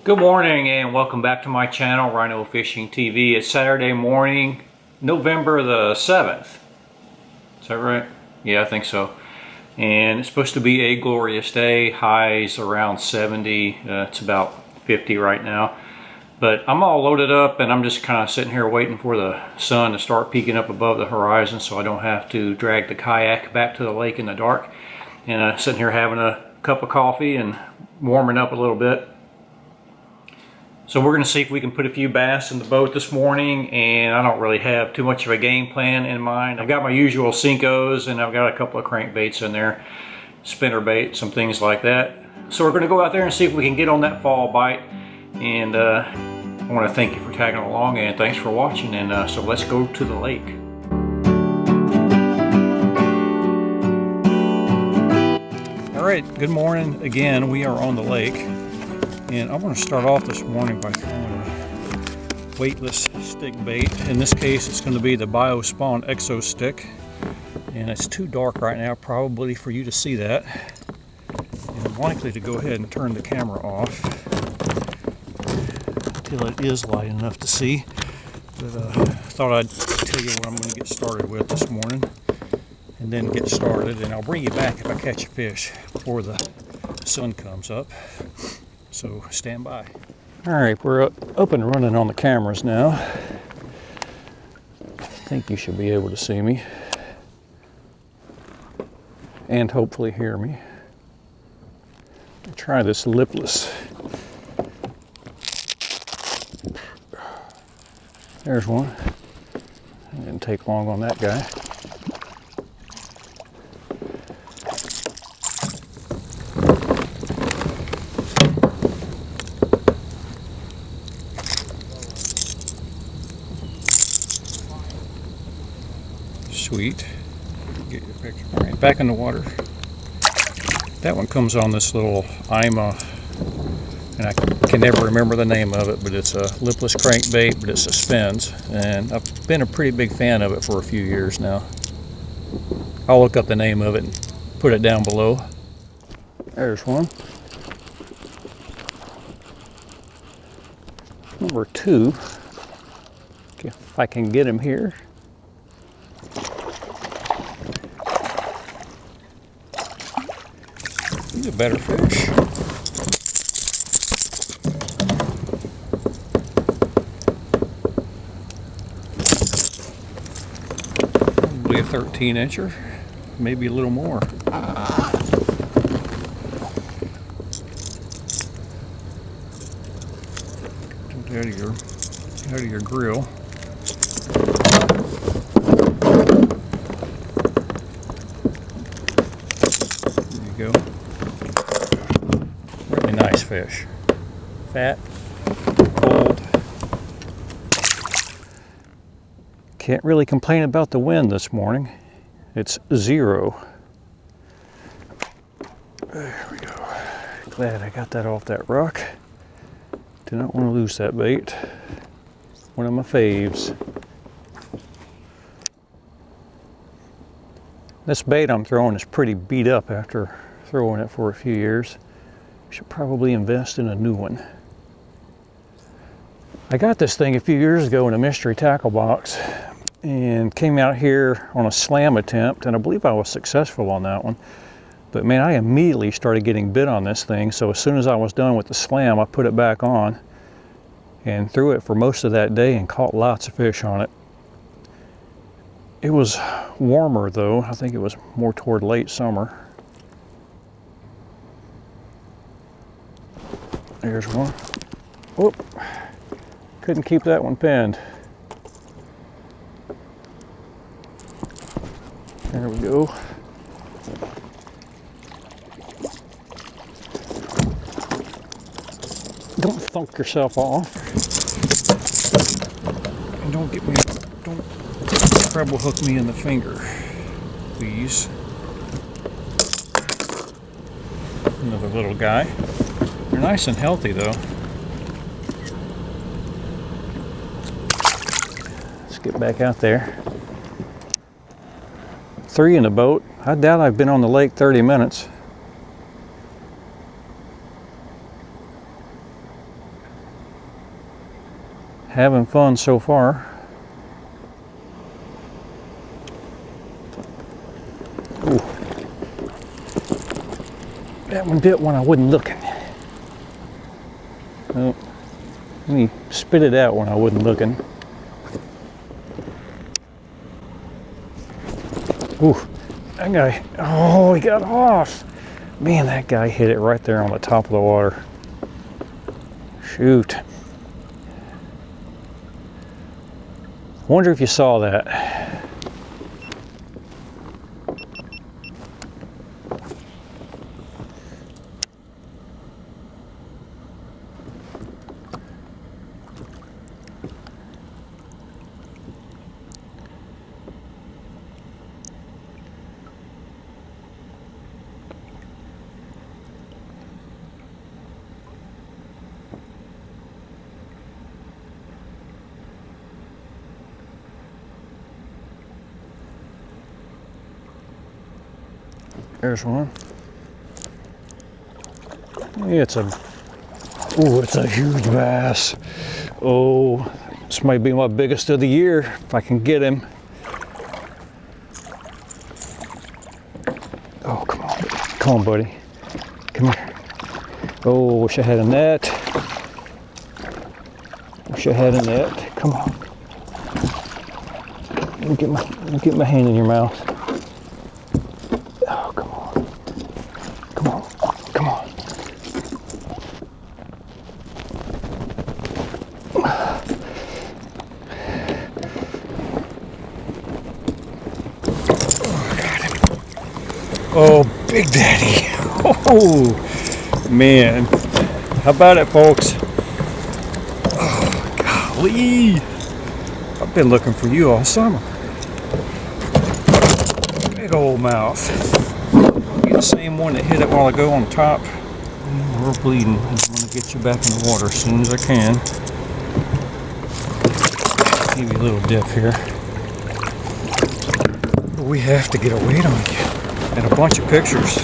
Good morning and welcome back to my channel, Rhino Fishing TV. It's Saturday morning, November the 7th. Is that right? Yeah, I think so. And it's supposed to be a glorious day. Highs around 70. It's about 50 right now. But I'm all loaded up and I'm just kind of sitting here waiting for the sun to start peeking up above the horizon so I don't have to drag the kayak back to the lake in the dark. And sitting here having a cup of coffee and warming up a little bit. So we're going to see if we can put a few bass in the boat this morning, and I don't really have too much of a game plan in mind. I've got my usual Cincos and I've got a couple of crankbaits in there, spinnerbait, some things like that. So we're going to go out there and see if we can get on that fall bite, and I want to thank you for tagging along and thanks for watching, and so let's go to the lake. Alright, good morning again. We are on the lake. And I want to start off this morning by throwing a weightless stick bait. In this case, it's going to be the BioSpawn Exo Stick. And it's too dark right now probably for you to see that. And I'm likely to go ahead and turn the camera off until it is light enough to see. But I thought I'd tell you what I'm going to get started with this morning. And then get started. And I'll bring you back if I catch a fish before the sun comes up. So stand by. All right, we're up and running on the cameras now. I think you should be able to see me and hopefully hear me. I'll try this lipless. There's one. It didn't take long on that guy. Sweet. Get your picture. All right, back in the water. That one comes on this little IMA, and I can never remember the name of it, but it's a lipless crankbait, but it suspends, and I've been a pretty big fan of it for a few years now. I'll look up the name of it and put it down below. There's one. Number two. Okay, if I can get him here. He's a better fish. Probably a 13-incher, maybe a little more. Out of your grill. There you go. Really nice fish. Fat, cold. Can't really complain about the wind this morning. It's 0. There we go. Glad I got that off that rock. Do not want to lose that bait. One of my faves. This bait I'm throwing is pretty beat up after throwing it for a few years. Should probably invest in a new one. I got this thing a few years ago in a mystery tackle box and came out here on a slam attempt, and I believe I was successful on that one. But man, I immediately started getting bit on this thing, so as soon as I was done with the slam, I put it back on and threw it for most of that day and caught lots of fish on it. It was warmer though. I think it was more toward late summer. There's one. Whoop. Couldn't keep that one pinned. There we go. Don't thunk yourself off. And don't treble hook me in the finger, please. Another little guy. They're nice and healthy though. Let's get back out there. 3 in the boat. I doubt I've been on the lake 30 minutes. Having fun so far. Ooh. That one bit when I wasn't looking. Oh, he spit it out when I wasn't looking. Ooh, that guy, oh, he got off. Man, that guy hit it right there on the top of the water. Shoot. Wonder if you saw that. There's one. It's a huge bass. Oh, this might be my biggest of the year if I can get him. Oh, come on. Come on, buddy. Come here. Oh, wish I had a net. Wish I had a net. Come on. Let me get my hand in your mouth. Oh, come on. Come on. Come on. Oh, got him. Oh, Big Daddy. Oh, man. How about it, folks? Oh, golly. I've been looking for you all summer. Big old mouth. Get the same one that hit it while ago on top. We're bleeding. I just want to get you back in the water as soon as I can. Give you a little dip here. But we have to get a weight on you. And a bunch of pictures.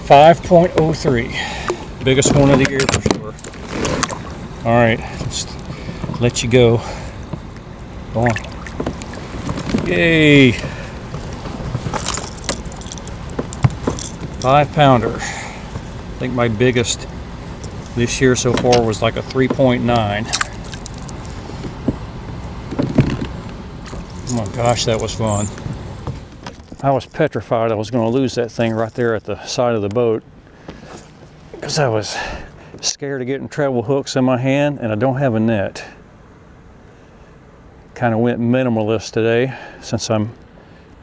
.03, biggest one of the year for sure. All right, let's let you go. Go on. Yay! 5-pounder. I think my biggest this year so far was like a 3.9. Oh my gosh, that was fun. I was petrified I was going to lose that thing right there at the side of the boat because I was scared of getting treble hooks in my hand and I don't have a net. Kind of went minimalist today since I'm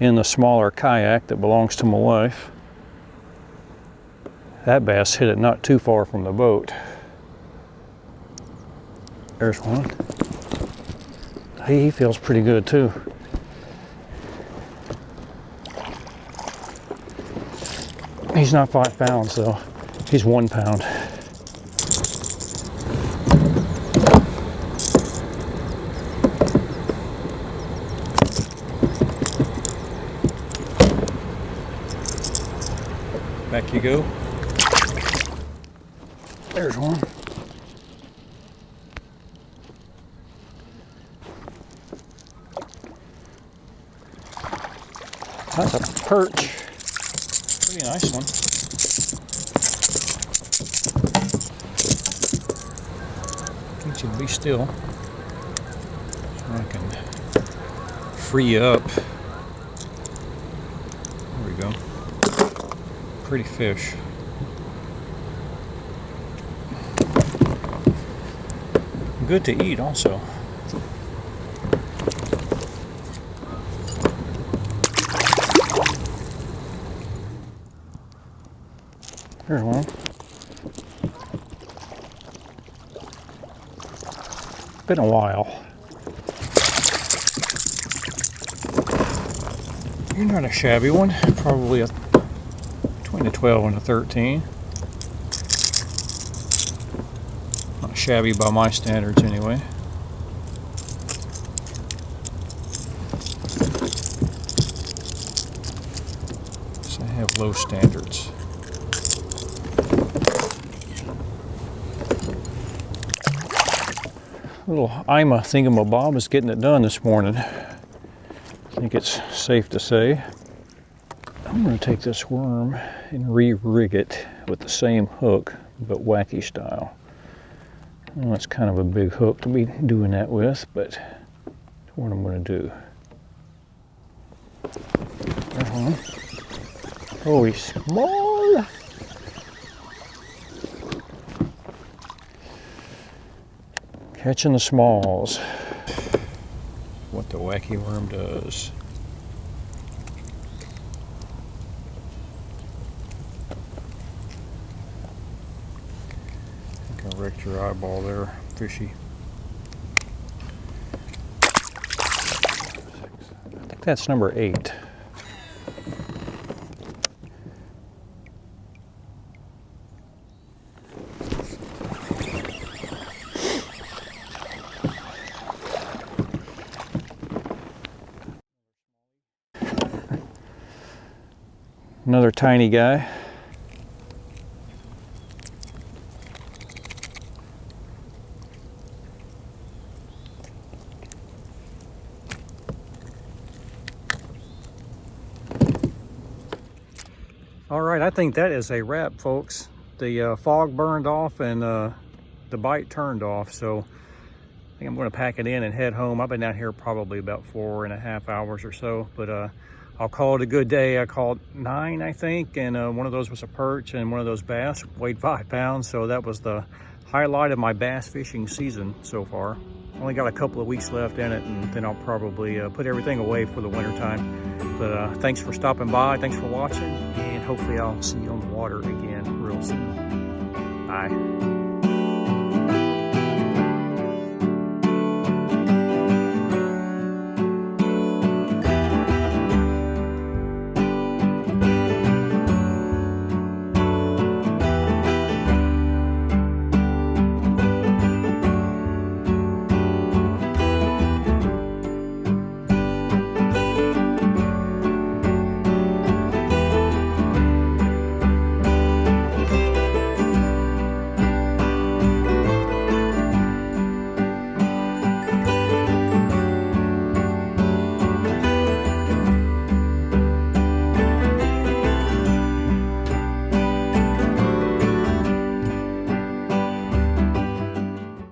in the smaller kayak that belongs to my wife. That bass hit it not too far from the boat. There's one. He feels pretty good too. He's not 5 pounds though. He's 1 pound. Back you go. There's one. That's a perch. Pretty nice one. Get you to be still so I can free you up. There we go. Pretty fish. Good to eat also. Here's one. Been a while. You're not a shabby one. Probably between a 12 and a 13. Not shabby by my standards anyway. have low standards. Little Ima thingamabob is getting it done this morning. I think it's safe to say. I'm going to take this worm and re-rig it with the same hook, but wacky style. Well, it's kind of a big hook to be doing that with, but that's what I'm going to do. Oh, he's small. Catching the smalls. What the wacky worm does. I think I wrecked your eyeball there, fishy. I think that's number 8. Another tiny guy. All right, I think that is a wrap, folks. The fog burned off and the bite turned off, so I think I'm going to pack it in and head home. I've been out here probably about 4.5 hours or so, but I'll call it a good day. I caught 9, I think, and one of those was a perch and one of those bass weighed 5 pounds. So that was the highlight of my bass fishing season so far. Only got a couple of weeks left in it, and then I'll probably put everything away for the winter time. But thanks for stopping by. Thanks for watching, and hopefully I'll see you on the water again real soon. Bye.